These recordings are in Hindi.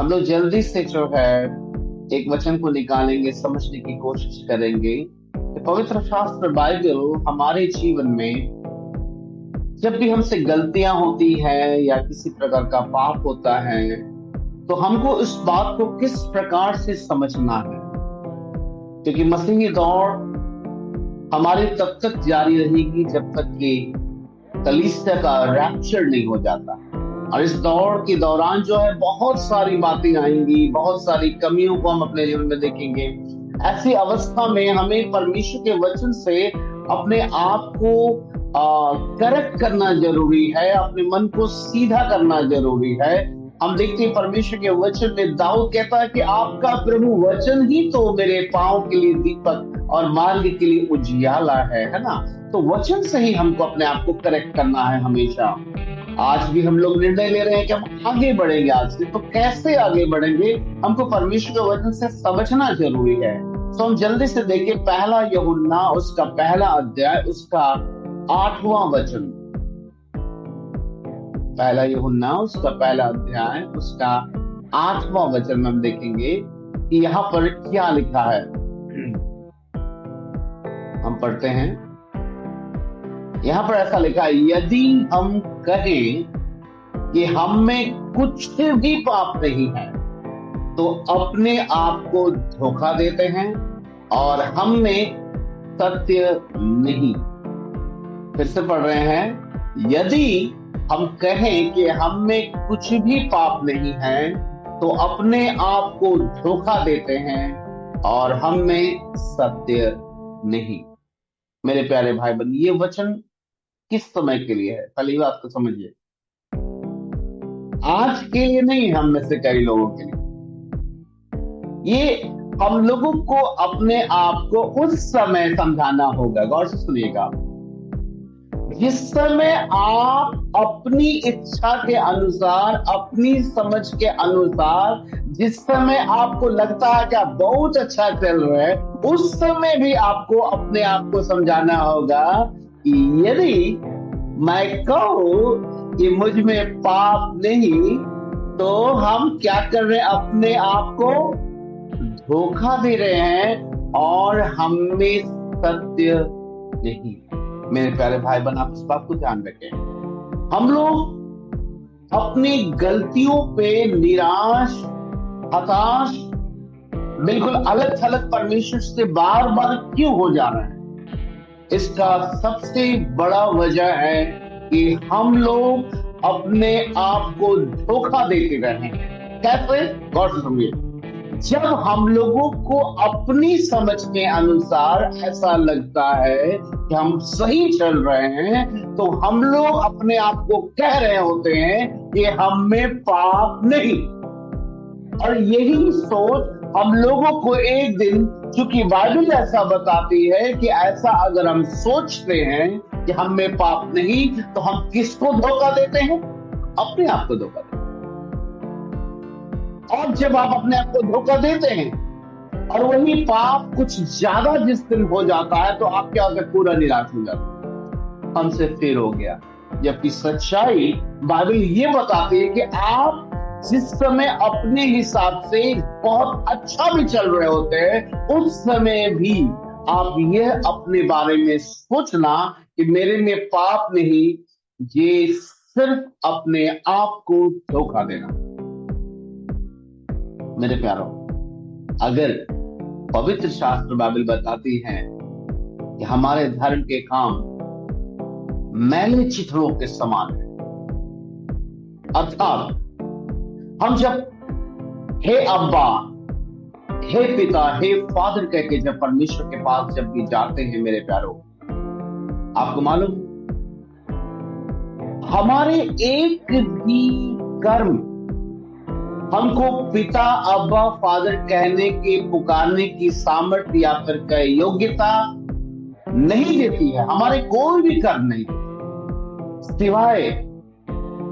हम लोग जल्दी से जो है एक वचन को निकालेंगे, समझने की कोशिश करेंगे कि पवित्र शास्त्र बाइबल हमारे जीवन में जब भी हमसे गलतियां होती है या किसी प्रकार का पाप होता है, तो हमको इस बात को किस प्रकार से समझना है। क्योंकि मसीही दौड़ हमारी तब तक जारी रहेगी जब तक कि कलीसिया का रैप्चर नहीं हो जाता। और इस दौड़ के दौरान जो है बहुत सारी बातें आएंगी, बहुत सारी कमियों को हम अपने जीवन में देखेंगे। ऐसी अवस्था में हमें परमेश्वर के वचन से अपने आप को करेक्ट करना जरूरी है, अपने मन को सीधा करना जरूरी है। हम देखते हैं परमेश्वर के वचन में दाऊद कहता है कि आपका प्रभु वचन ही तो मेरे पांव के लिए दीपक और मार्ग के लिए उजियाला है ना। तो वचन से ही हमको अपने आप को करेक्ट करना है हमेशा। आज भी हम लोग निर्णय ले रहे हैं कि हम आगे बढ़ेंगे आज से, तो कैसे आगे बढ़ेंगे हमको परमेश्वर के वचन से समझना जरूरी है। तो हम जल्दी से देखिए पहला यूहन्ना उसका पहला अध्याय उसका 8वां वचन। पहला यूहन्ना उसका पहला अध्याय उसका 8वां वचन में हम देखेंगे कि यहाँ पर क्या लिखा है। हम पढ़ते हैं, यहाँ पर ऐसा लिखा है, यदि हम कहें कि हम में कुछ भी पाप नहीं है तो अपने आप को धोखा देते हैं और हम में सत्य नहीं। फिर से पढ़ रहे हैं, यदि हम कहें कि हम में कुछ भी पाप नहीं है तो अपने आप को धोखा देते हैं और हम में सत्य नहीं। मेरे प्यारे भाई बहन, ये वचन किस समय के लिए है? पहली बात तो समझिए, आज के लिए नहीं, हम में से कई लोगों के लिए। ये हम लोगों को अपने आप को उस समय समझाना होगा। गौर से सुनिएगा, जिस समय आप अपनी इच्छा के अनुसार, अपनी समझ के अनुसार, जिस समय आपको लगता है कि आप बहुत अच्छा चल रहे हैं, उस समय भी आपको अपने आप को समझाना होगा कि यदि मैं कहूं कि मुझ में पाप नहीं, तो हम क्या कर रहे हैं? अपने आप को धोखा दे रहे हैं और हम में सत्य नहीं। मेरे प्यारे भाई बहन, आप इस बात को ध्यान रखें। हम लोग अपनी गलतियों पे निराश, हताश, बिल्कुल अलग थलग परमेश्वर से बार बार क्यों हो जा रहे हैं? इसका सबसे बड़ा वजह है कि हम लोग अपने आप को धोखा देते रहे हैं। कैसे? गौर से सुनिए, जब हम लोगों को अपनी समझ के अनुसार ऐसा लगता है कि हम सही चल रहे हैं, तो हम लोग अपने आप को कह रहे होते हैं कि हम में पाप नहीं। और यही सोच हम लोगों को एक दिन, चूंकि बाइबल ऐसा बताती है कि ऐसा अगर हम सोचते हैं कि हम में पाप नहीं, तो हम किसको धोखा देते हैं? अपने आप को धोखा देते हैं। और जब आप अपने आप को धोखा देते हैं और वही पाप कुछ ज्यादा जिस दिन हो जाता है, तो आप क्या होता है? पूरा निराश हो जाता है, हमसे फिर हो गया। जबकि सच्चाई बाइबल ये बताती है कि आप जिस समय अपने हिसाब से बहुत अच्छा भी चल रहे होते हैं, उस समय भी आप यह अपने बारे में सोचना कि मेरे में पाप नहीं, ये सिर्फ अपने आप को धोखा देना। मेरे प्यारों, अगर पवित्र शास्त्र बाइबल बताती है कि हमारे धर्म के काम मैले चिथड़ों के समान है, अर्थात हम जब हे अब्बा, हे पिता, हे फादर कह के जब परमेश्वर के पास जब भी जाते हैं, मेरे प्यारों, आपको मालूम, हमारे एक भी कर्म हमको पिता, अब्बा, फादर कहने के, पुकारने की सामर्थ्य या फिर कह योग्यता नहीं देती है। हमारे कोई भी कर्म नहीं, सिवाय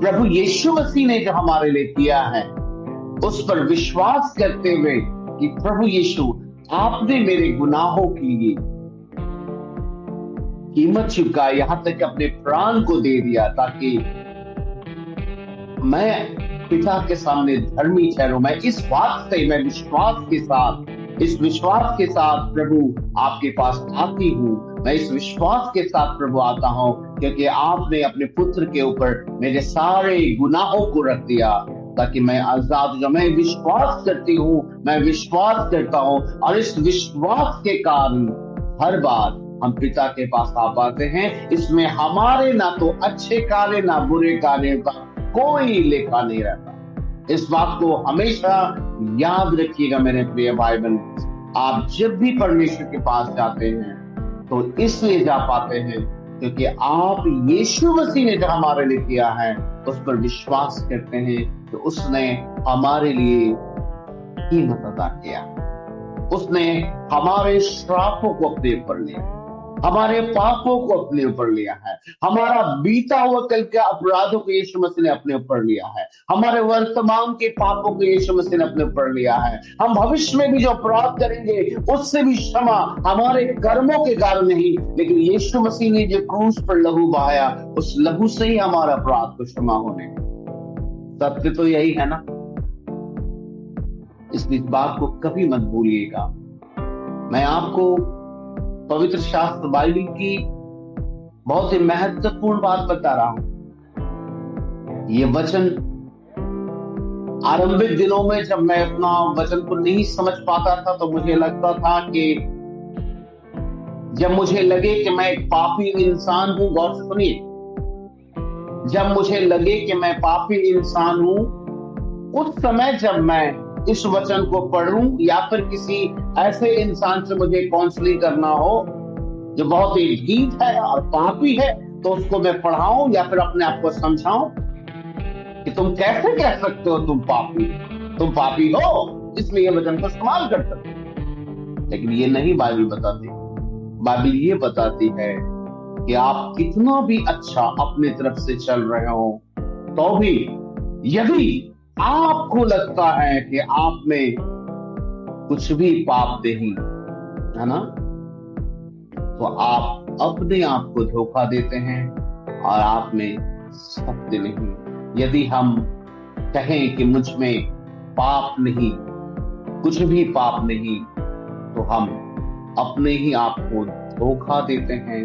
प्रभु यीशु मसीह ने जो हमारे लिए किया है, उस पर विश्वास करते हुए कि प्रभु यीशु, आपने मेरे गुनाहों के लिए कीमत चुकाई, यहां तक अपने प्राण को दे दिया ताकि मैं पिता के सामने धर्मी ठहरूं। मैं इस बात से, मैं विश्वास के साथ, इस विश्वास के साथ प्रभु आपके पास आती हूँ। मैं इस विश्वास के साथ प्रभु आता हूँ, क्योंकि आपने अपने पुत्र के ऊपर मेरे सारे गुनाहों को रख दिया, ताकि मैं आजाद हो जाऊं। मैं विश्वास करती हूँ, मैं विश्वास करता हूँ, और इस विश्वास के कारण हर बार हम पिता के पास आ पाते हैं। इसमें हमारे ना तो अच्छे कार्य ना बुरे कार्य का कोई लेखा नहीं रहता। इस बात को हमेशा याद रखिएगा मेरे प्रिय भाई बहन। आप जब भी परमेश्वर के पास जाते हैं तो इसलिए जा पाते हैं क्योंकि आप यीशु मसीह ने जो हमारे लिए किया है उस पर विश्वास करते हैं, तो उसने हमारे लिए कीमत अदा किया। उसने हमारे श्रापों को अपने ऊपर लिया, हमारे पापों को अपने ऊपर लिया है, हमारा बीता हुआ कल के अपराधों को यीशु मसीह ने अपने ऊपर लिया है, हमारे वर्तमान के पापों को यीशु मसीह ने अपने ऊपर लिया है। हम भविष्य में भी जो अपराध करेंगे उससे भी क्षमा हमारे कर्मों के कारण नहीं, लेकिन यीशु मसीह ने जो क्रूस पर लहू बहाया उस लहू से ही हमारा अपराध को क्षमा होने। सत्य तो यही है ना, इसलिए इस बात को कभी मत भूलिएगा। मैं आपको पवित्र शास्त्र बाइबल की बहुत ही महत्वपूर्ण बात बता रहा हूं। ये वचन आरंभिक दिनों में जब मैं अपना वचन को नहीं समझ पाता था तो मुझे लगता था कि जब मुझे लगे कि मैं एक पापी इंसान हूं, गौर से सुनिए, जब मुझे लगे कि मैं पापी इंसान हूं, उस समय जब मैं इस वचन को पढ़ूं या फिर किसी ऐसे इंसान से मुझे काउंसलिंग करना हो जो बहुत ही ढीठ है और पापी है, तो उसको मैं पढ़ाऊं या फिर अपने आप को समझाऊं कि तुम कैसे कह सकते हो तुम पापी हो, इसलिए वचन को इस्तेमाल कर सकते हो। लेकिन ये नहीं बाइबल बताती। बाइबल ये बताती है कि आप कितना भी अच्छा अपने तरफ से चल रहे हो तो भी यदि आपको लगता है कि आप में कुछ भी पाप नहीं है ना, तो आप अपने आप को धोखा देते हैं और आप में सत्य नहीं। यदि हम कहें कि मुझ में पाप नहीं, कुछ भी पाप नहीं, तो हम अपने ही आप को धोखा देते हैं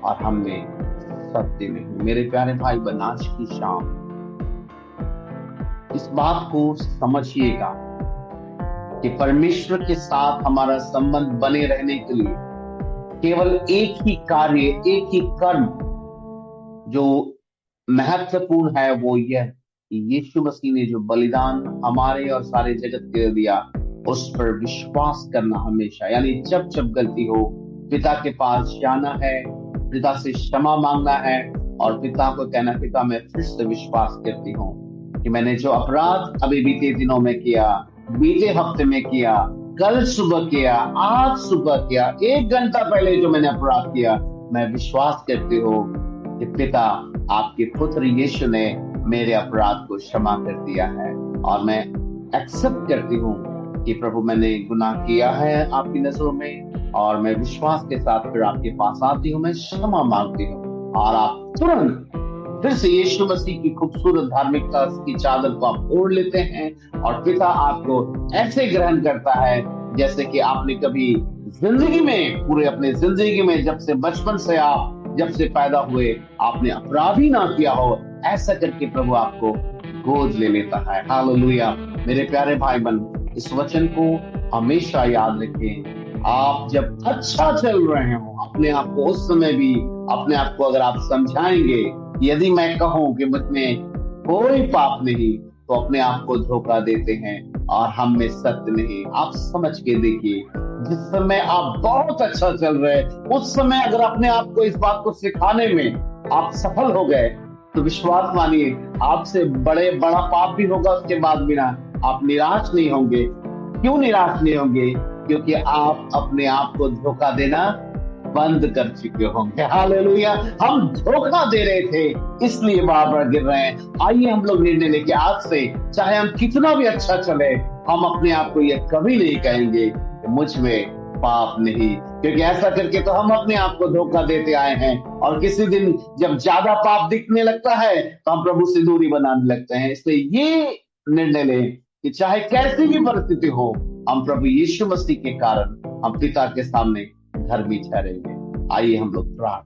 और हम में सत्य नहीं। मेरे प्यारे भाई बहन, आज की शाम इस बात को समझिएगा कि परमेश्वर के साथ हमारा संबंध बने रहने के लिए केवल एक ही कार्य, एक ही कर्म जो महत्वपूर्ण है वो यह कि यीशु मसीह ने जो बलिदान हमारे और सारे जगत के लिए दिया उस पर विश्वास करना हमेशा। यानी जब जब गलती हो पिता के पास जाना है, पिता से क्षमा मांगना है और पिता को कहना, पिता मैं फिर से विश्वास करती हूँ कि मैंने जो अपराध अभी बीते दिनों में किया, बीते हफ्ते में किया, कल सुबह किया, आज सुबह किया, 1 घंटा पहले जो मैंने अपराध किया, मैं विश्वास करती हूँ कि पिता आपके पुत्र यीशु ने मेरे अपराध को क्षमा कर दिया है। और मैं एक्सेप्ट करती हूँ कि प्रभु मैंने गुनाह किया है आपकी नजरों में, और मैं विश्वास के साथ फिर आपके पास आती हूँ, मैं क्षमा मांगती हूँ, और आप तुरंत फिर से यीशु मसीह की खूबसूरत धार्मिकता की चादर को आप ओढ़ लेते हैं और पिता आपको ऐसे ग्रहण करता है जैसे कि आपने कभी जिंदगी में, पूरे अपने जिंदगी में, जब से बचपन से आप जब से पैदा हुए आपने अपराध ही ना किया हो, ऐसा करके प्रभु आपको गोद ले लेता है। हालेलुया। मेरे प्यारे भाई बहन, इस वचन को हमेशा याद रखें। आप जब अच्छा चल रहे हो अपने आप को, उस समय भी अपने आप को अगर आप समझाएंगे, यदि मैं कहूं कि मुझ में कोई पाप नहीं, तो अपने आप को धोखा देते हैं और हम में सत्य नहीं। आप समझ के देखिए, जिस समय आप बहुत अच्छा चल रहे, उस समय अगर अपने आप को इस बात को सिखाने में आप सफल हो गए, तो विश्वास मानिए आपसे बड़ा पाप भी होगा, उसके बाद भी ना आप निराश नहीं होंगे। क्यों निराश नहीं होंगे? क्योंकि आप अपने आप को धोखा देना बंद कर चुके होंगे। हालेलुया। हम धोखा दे रहे थे इसलिए बार-बार गिर रहे हैं। आइए हम लोग निर्णय लेके आज से, चाहे हम कितना भी अच्छा चले, हम अपने आप को यह कभी नहीं कहेंगे कि मुझ में पाप नहीं, क्योंकि ऐसा करके तो हम अपने आप को धोखा देते आए हैं। और किसी दिन जब ज्यादा पाप दिखने लगता है तो हम प्रभु से दूरी बनाने लगते हैं। इसलिए ये निर्णय लें कि चाहे कैसी भी परिस्थिति हो, हम प्रभु यीशु मसीह के कारण हम पिता के सामने धर्मी ठहरेंगे। आइए हम लोग प्रार्थना